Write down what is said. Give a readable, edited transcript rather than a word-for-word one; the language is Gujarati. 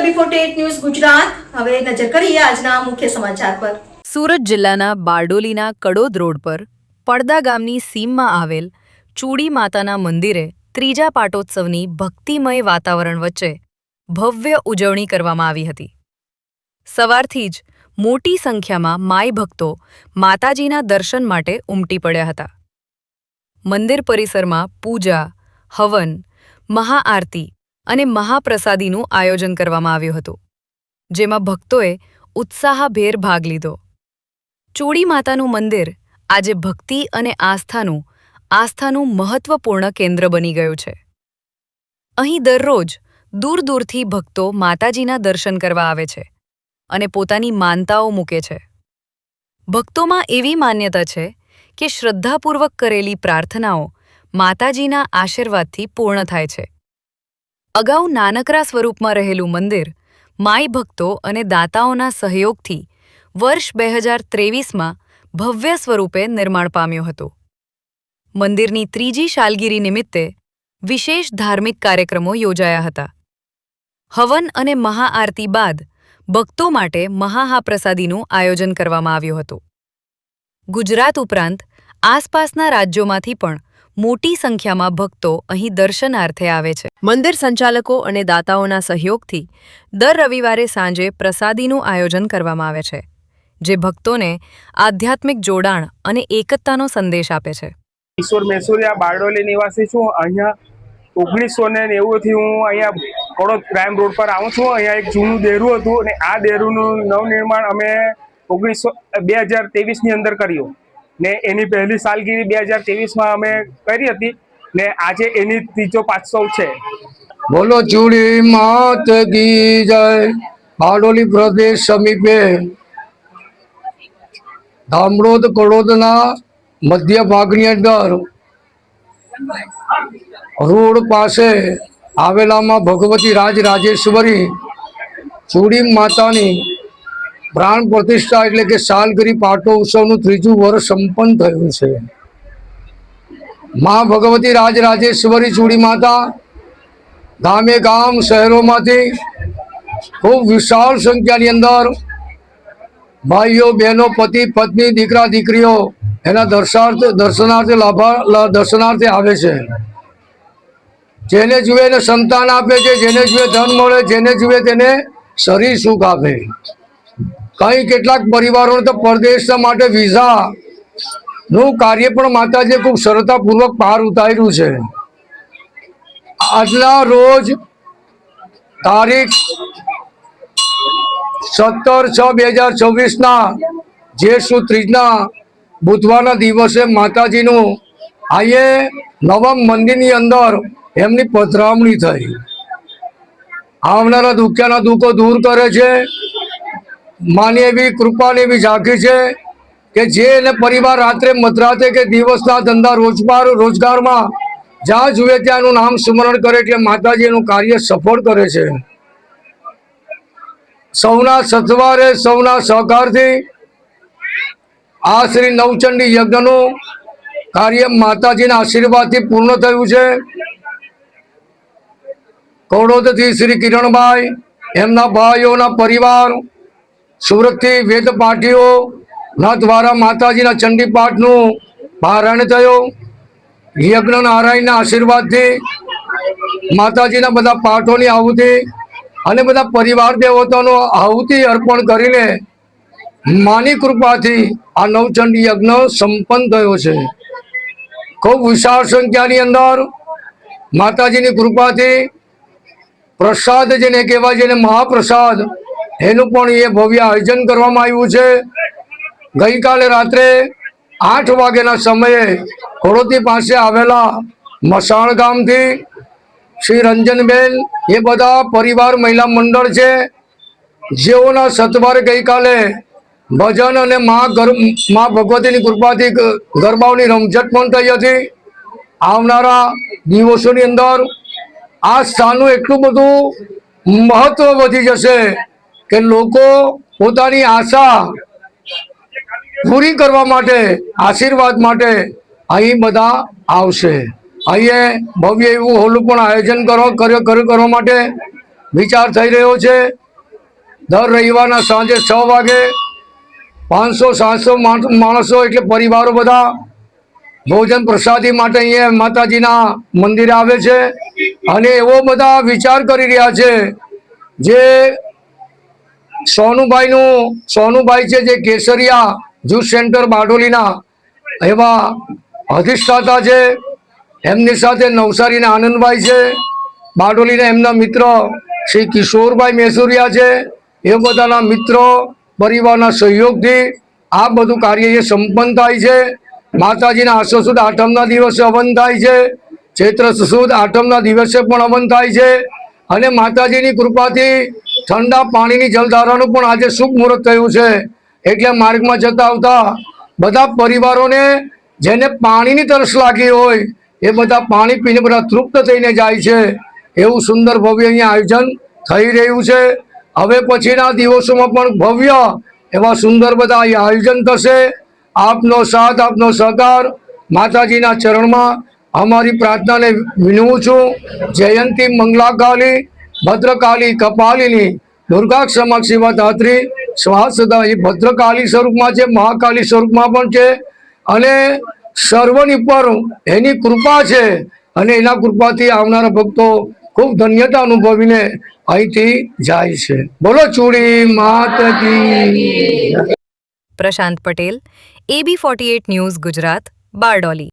WE48 news Gujarat. હવે નજર કરીએ આજના મુખ્ય સમાચાર પર। સુરત જિલ્લાના બારડોલીના કડોદ રોડ પર પડદા ગામની સીમમાં આવેલ ચૂડી માતાના મંદિરે ત્રીજા પાટોત્સવની ભક્તિમય વાતાવરણ વચ્ચે ભવ્ય ઉજવણી કરવામાં આવી હતી। સવારથી જ મોટી સંખ્યામાં માઈ ભક્તો માતાજીના દર્શન માટે ઉમટી પડ્યા હતા। મંદિર પરિસરમાં પૂજા, હવન, મહાઆરતી અને મહાપ્રસાદીનું આયોજન કરવામાં આવ્યું હતું, જેમાં ભક્તોએ ઉત્સાહભેર ભાગ લીધો। ચૂડી માતાનું મંદિર આજે ભક્તિ અને આસ્થાનું મહત્વપૂર્ણ કેન્દ્ર બની ગયું છે। અહીં દરરોજ દૂર દૂરથી ભક્તો માતાજીના દર્શન કરવા આવે છે અને પોતાની માનતાઓ મૂકે છે। ભક્તોમાં એવી માન્યતા છે કે શ્રદ્ધાપૂર્વક કરેલી પ્રાર્થનાઓ માતાજીના આશીર્વાદથી પૂર્ણ થાય છે। અગાઉ નાનકડા સ્વરૂપમાં રહેલું મંદિર માઈ ભક્તો અને દાતાઓના સહયોગથી વર્ષ 2023માં ભવ્ય સ્વરૂપે નિર્માણ પામ્યું હતું। મંદિરની ત્રીજી સાલગીરી નિમિત્તે વિશેષ ધાર્મિક કાર્યક્રમો યોજાયા હતા। હવન અને મહાઆરતી બાદ ભક્તો માટે મહાપ્રસાદીનું આયોજન કરવામાં આવ્યું હતું। ગુજરાત ઉપરાંત આસપાસના રાજ્યોમાંથી પણ મોટી સંખ્યામાં ભક્તો અહીં દર્શનાર્થે આવે છે। મંદિર સંચાલકો અને દાતાઓના સહયોગથી દર રવિવારે સાંજે પ્રસાદીનું આયોજન કરવામાં આવે છે, જે ભક્તોને આધ્યાત્મિક જોડાણ અને એકતાનો સંદેશ આપે છે। ઈશ્વર મેસુરિયા બારડોલી નિવાસી છું। અહીંયા 1990થી હું અહીંયા કડોદ ક્રાઇમ રોડ પર આવું છું। અહીંયા એક જૂનું દેરું હતું અને આ દેરુંનું નવનિર્માણ અમે 2023ની અંદર કર્યું ને એની પહેલી સાલગીરી 2023માં અમે કરી હતી ને આજે એની ત્રીજો પાટોત્સવ છે। બોલો ચૂડી માત કી જય। બારડોલી પ્રદેશ સમીપે ધામડોદ કડોદના મધ્ય ભાગની અંદર રોડ પાસે આવેલામાં ભગવતી રાજરાજેશ્વરી ચૂડી માતાની પ્રાણ પ્રતિષ્ઠા એટલે કે સાલગીરી પાટોત્સવનું ત્રીજું વર્ષ સંપન્ન થયું છે। મા ભગવતી રાજરાજેશ્વરી ચૂડી માતા ગામે ગામ શહેરોમાંથી ખૂબ વિશાળ સંખ્યાની અંદર ભાઈઓ બહેનો પતિ પત્ની દીકરા દીકરીઓ એના દર્શનાર્થે આવે છે। જેને જુએ એને સંતાન આપે છે, જેને જુએ ધન મળે, જેને જુએ તેને શરીર સુખ આપે। કઈ કેટલાક પરિવારોને તો પરદેશના માટે વિઝાનું કાર્ય પણ માતાજીએ ખૂબ સરળતાપૂર્વક પાર ઉતાર્યું છે। આજના રોજ તારીખ 17/6/2024ના જે સુદ ત્રીજના બુધવારના દિવસે માતાજીનું અહીંયા નવા મંદિરની અંદર એમની પધરામણી થઈ। આવનારા દુખ્યાના દુઃખો દૂર કરે છે। માની એવી કૃપાની એવી ઝાંખી છે કે જે એને પરિવાર રાત્રે મધરાતે કે દિવસના ધંધા રોજગારમાં જ્યાં જુએ ત્યાંનું નામ સ્મરણ કરે એટલે માતાજી એનું કાર્ય સફળ કરે છે। સૌના સથવારે સૌના સહકારથી આ શ્રી નવચંડી યજ્ઞનું કાર્ય માતાજીના આશીર્વાદથી પૂર્ણ થયું છે। કડોદથી શ્રી કિરણભાઈ, એમના ભાઈઓના પરિવાર, સુરતથી વેદ પાઠીઓના દ્વારા માતાજીના ચંડીપાઠનું પારાયણ થયો। યજ્ઞ નારાયણના આશીર્વાદથી માતાજીના બધા પાઠોની આહુતિ અને બધા પરિવાર દેવતાનો આહુતિ અર્પણ કરીને માની કૃપાથી આ નવચંડી યજ્ઞ સંપન્ન થયો છે। ખૂબ વિશાળ સંખ્યાની અંદર માતાજીની કૃપાથી પ્રસાદ જેને કહેવાય, જેને મહાપ્રસાદ, એનું પણ એ ભવ્ય આયોજન કરવામાં આવ્યું છે। ગઈકાલે રાત્રે 8 વાગ્યાના સમયે કડોદી પાસે આવેલા મસાણ ગામથી શ્રી રંજનબેન એ બધા પરિવાર મહિલા મંડળ છે, જેઓના સત્વારે ગઈકાલે ભજન અને મા ભગવતીની કૃપાથી ગરબાઓની રમઝટ પણ થઈ હતી। આવનારા દિવસોની અંદર આ સ્થાનનું એટલું બધું મહત્વ વધી જશે કે લોકો પોતાની આશા પૂરી કરવા માટે, આશીર્વાદ માટે અહીં બધા આવશે। અહીંયા ભવ્ય એવું હોલું પણ આયોજન કરવા માટે વિચાર થઈ રહ્યો છે. દર રવિવારના સાંજે 6 વાગે 500-700 માણસો એટલે પરિવારો બધા ભોજન પ્રસાદી માટે અહીંયા માતાજીના મંદિરે આવે છે અને એવો બધા વિચાર કરી રહ્યા છે. જે સોનુભાઈ છે, જે કેસરિયા જ્યુસ સેન્ટર બારડોલીના એવા અધિષ્ઠાતા છે. એમની સાથે નવસારીના આનંદભાઈ છે, બારડોલીના એમના મિત્ર શ્રી કિશોરભાઈ મેસુરિયા છે. એ બધાના મિત્રો પરિવારના સહયોગથી આ બધું કાર્ય એ સંપન્ન થાય છે. માતાજીના આસો સુદ આઠમના દિવસે હવન થાય છે, ચૈત્ર સુદ આઠમના દિવસે પણ હવન થાય છે અને માતાજીની કૃપાથી ઠંડા પાણીની જલધારાનું પણ આજે શુભ મુહૂર્ત થયું છે. એટલે માર્ગમાં જતા આવતા બધા પરિવારોને જેને પાણીની તરસ લાગી હોય એ બધા પાણી પીને બધા તૃપ્ત થઈને જાય છે. એવું સુંદર ભવ્ય અહીંયા આયોજન થઈ રહ્યું છે. હવે પછીના દિવસોમાં પણ ભવ્ય એવા સુંદર બધા આયોજન થશે. આપનો સાથ, આપનો સહકાર માતાજીના ચરણમાં અમારી પ્રાર્થનાને વિનવું છું. જયંતી મંગલાકાલી ભદ્રકાલી કપાલિની દુર્ગા ક્ષમા શિવા ધાત્રી સ્વાહ સદા. એ ભદ્રકાલી સ્વરૂપમાં છે, મહાકાલી સ્વરૂપમાં પણ છે અને સર્વની પર એની કૃપા છે અને એના કૃપાથી આવનારા ભક્તો ખૂબ ધન્યતા અનુભવીને અહીંથી જાય છે. બોલો ચૂડી માત કી. પ્રશાંત પટેલ, AB48 ન્યૂઝ ગુજરાત, બારડોલી.